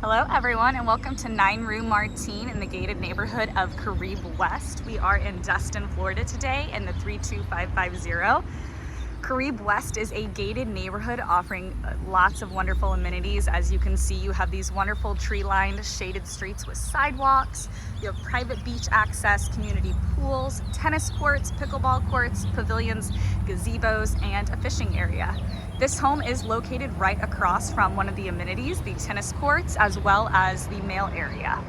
Hello everyone and welcome to 9 Rue Martine in the gated neighborhood of Caribe West. We are in Destin, Florida today in the 32550. Caribe West is a gated neighborhood offering lots of wonderful amenities. As you can see, you have these wonderful tree-lined shaded streets with sidewalks. You have private beach access, community pools, tennis courts, pickleball courts, pavilions, gazebos, and a fishing area. This home is located right across from one of the amenities, the tennis courts, as well as the mail area.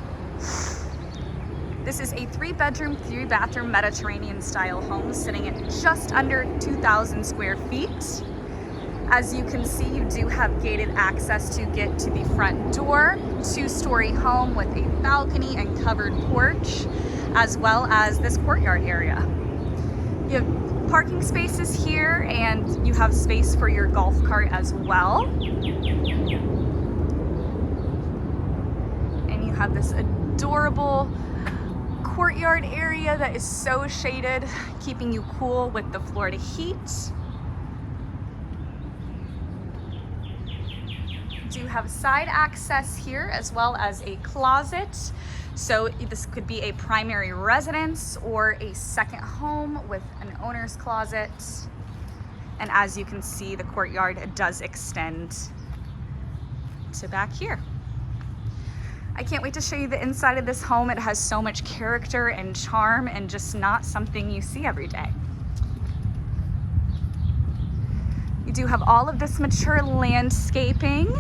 This is a 3-bedroom, 3-bathroom Mediterranean style home sitting at just under 2,000 square feet. As you can see, you do have gated access to get to the front door. 2-story home with a balcony and covered porch, as well as this courtyard area. You have parking spaces here and you have space for your golf cart as well. And you have this adorable courtyard area that is so shaded, keeping you cool with the Florida heat. You do have side access here as well as a closet. So this could be a primary residence or a second home with an owner's closet. And as you can see, the courtyard does extend to back here. I can't wait to show you the inside of this home. It has so much character and charm and just not something you see every day. You do have all of this mature landscaping.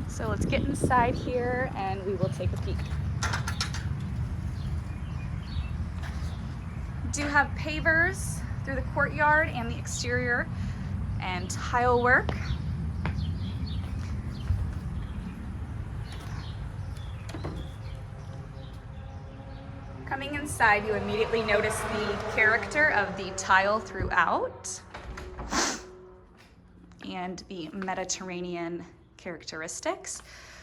So let's get inside here and we will take a peek. You do have pavers through the courtyard and the exterior and tile work. Coming inside, you immediately notice the character of the tile throughout and the Mediterranean characteristics.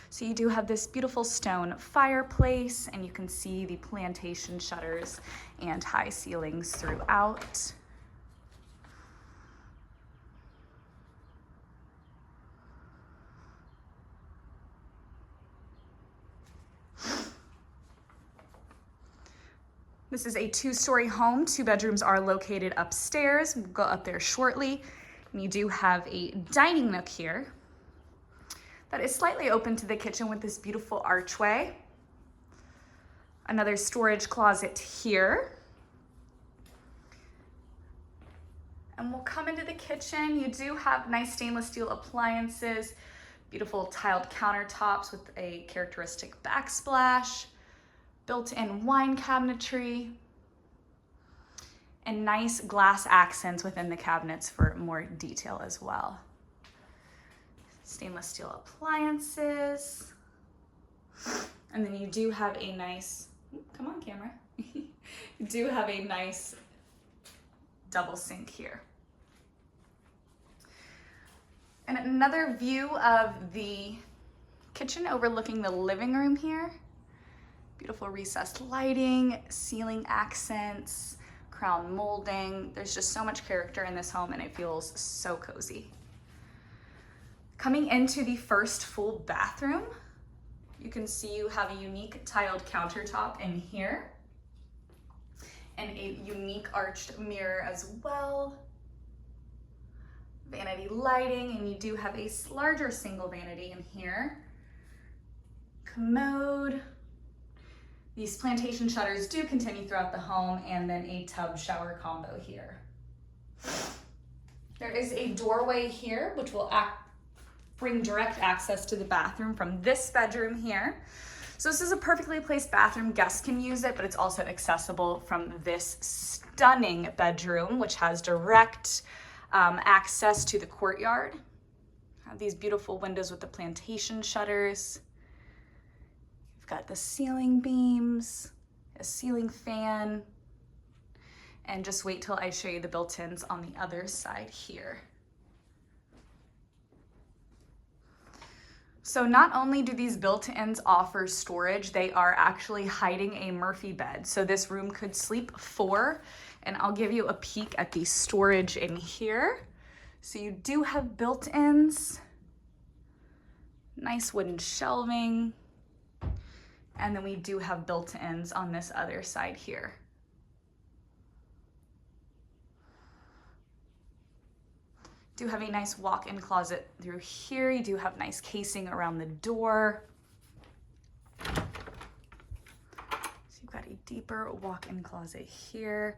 So you do have this beautiful stone fireplace and you can see the plantation shutters and high ceilings throughout. This is a 2-story home. 2 bedrooms are located upstairs. We'll go up there shortly. And you do have a dining nook here that is slightly open to the kitchen with this beautiful archway. Another storage closet here. And we'll come into the kitchen. You do have nice stainless steel appliances, beautiful tiled countertops with a characteristic backsplash, built-in wine cabinetry, and nice glass accents within the cabinets for more detail as well. Stainless steel appliances. And then you do have a nice, come on camera, you do have a nice double sink here. And another view of the kitchen overlooking the living room here. Beautiful recessed lighting, ceiling accents, crown molding. There's just so much character in this home and it feels so cozy. Coming into the first full bathroom, you can see you have a unique tiled countertop in here and a unique arched mirror as well. Vanity lighting, and you do have a larger single vanity in here. Commode. These plantation shutters do continue throughout the home, and then a tub shower combo here. There is a doorway here, which will bring direct access to the bathroom from this bedroom here. So this is a perfectly placed bathroom. Guests can use it, but it's also accessible from this stunning bedroom, which has direct access to the courtyard. Have these beautiful windows with the plantation shutters. You've got the ceiling beams, a ceiling fan, and just wait till I show you the built-ins on the other side here. So not only do these built-ins offer storage, they are actually hiding a Murphy bed. So this room could sleep 4 And I'll give you a peek at the storage in here. So you do have built-ins, nice wooden shelving, and then we do have built-ins on this other side here. Do have a nice walk-in closet through here. You do have nice casing around the door. So you've got a deeper walk-in closet here.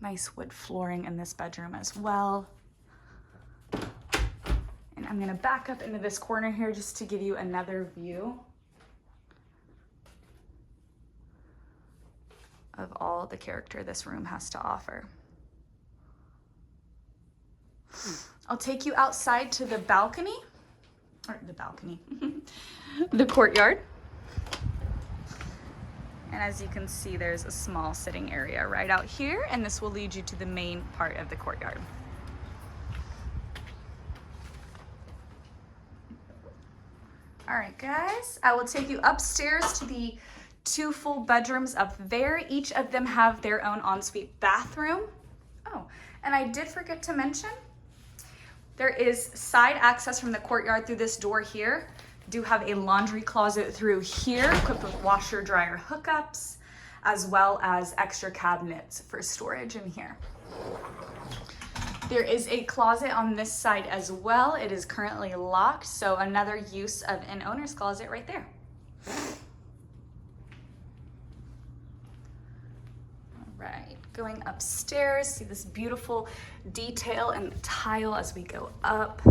Nice wood flooring in this bedroom as well. And I'm gonna back up into this corner here just to give you another view of all the character this room has to offer. I'll take you outside to the balcony, the courtyard. And as you can see, there's a small sitting area right out here, and this will lead you to the main part of the courtyard. All right, guys, I will take you upstairs to the 2 full bedrooms up there. Each of them have their own ensuite bathroom. Oh, and I did forget to mention, there is side access from the courtyard through this door here. Do have a laundry closet through here, equipped with washer dryer hookups, as well as extra cabinets for storage in here. There is a closet on this side as well. It is currently locked, so another use of an owner's closet right there. All right, going upstairs, see this beautiful detail in the tile as we go up.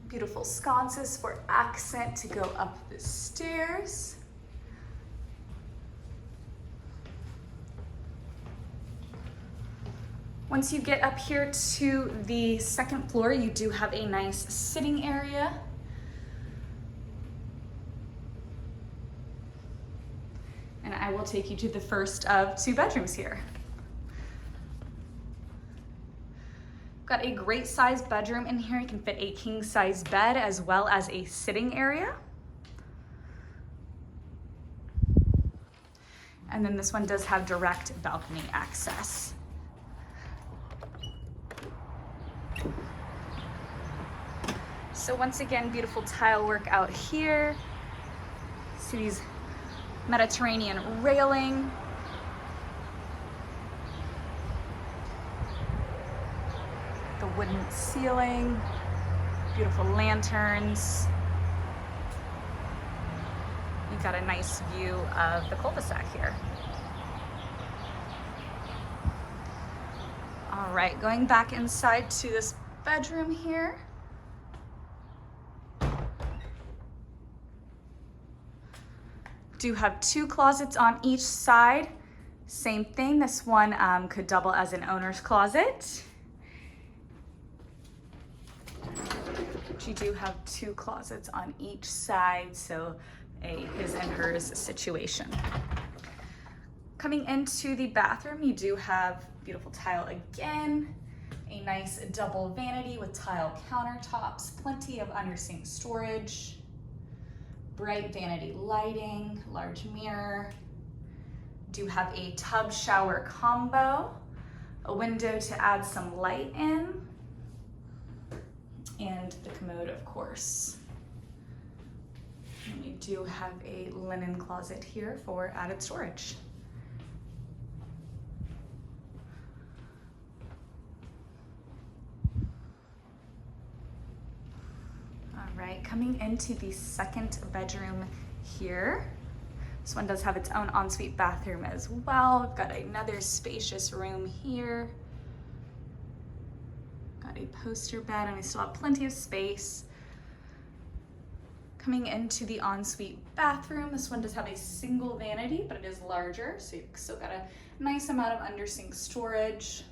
Beautiful sconces for accent to go up the stairs. Once you get up here to the 2nd floor, you do have a nice sitting area. And I will take you to the first of 2 bedrooms here. Got a great sized bedroom in here. You can fit a king size bed as well as a sitting area. And then this one does have direct balcony access. So once again, beautiful tile work out here. See these Mediterranean railing. The wooden ceiling, beautiful lanterns. You've got a nice view of the cul-de-sac here. All right, going back inside to this bedroom here. Do have 2 closets on each side. Same thing, this one could double as an owner's closet. You do have 2 closets on each side, so a his and hers situation. Coming into the bathroom, you do have beautiful tile again, a nice double vanity with tile countertops, plenty of under sink storage, bright vanity lighting, large mirror. Do have a tub shower combo, a window to add some light in, and the commode, of course. And we do have a linen closet here for added storage. All right, coming into the 2nd bedroom here. This one does have its own ensuite bathroom as well. We've got another spacious room here. Got a poster bed, and we still have plenty of space. Coming into the ensuite bathroom, this one does have a single vanity, but it is larger, so you've still got a nice amount of under sink storage.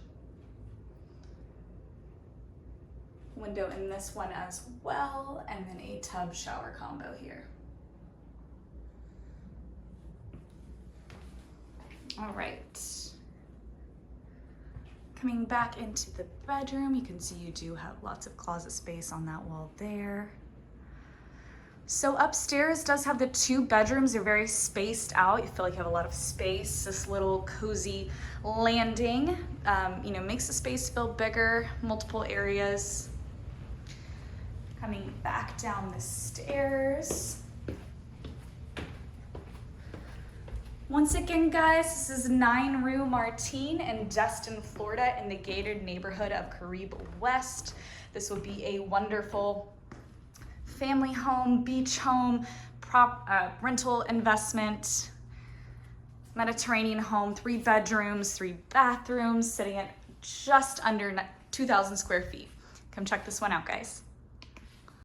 Window in this one as well, and then a tub shower combo here. All right. Coming back into the bedroom, you can see you do have lots of closet space on that wall there. So upstairs does have the 2 bedrooms. They're very spaced out. You feel like you have a lot of space. This little cozy landing, you know, makes the space feel bigger, multiple areas. Coming back down the stairs. Once again, guys, this is 9 Rue Martine in Destin, Florida, in the gated neighborhood of Caribe West. This would be a wonderful family home, beach home, rental investment, Mediterranean home, 3 bedrooms, 3 bathrooms, sitting at just under 2,000 square feet. Come check this one out, guys.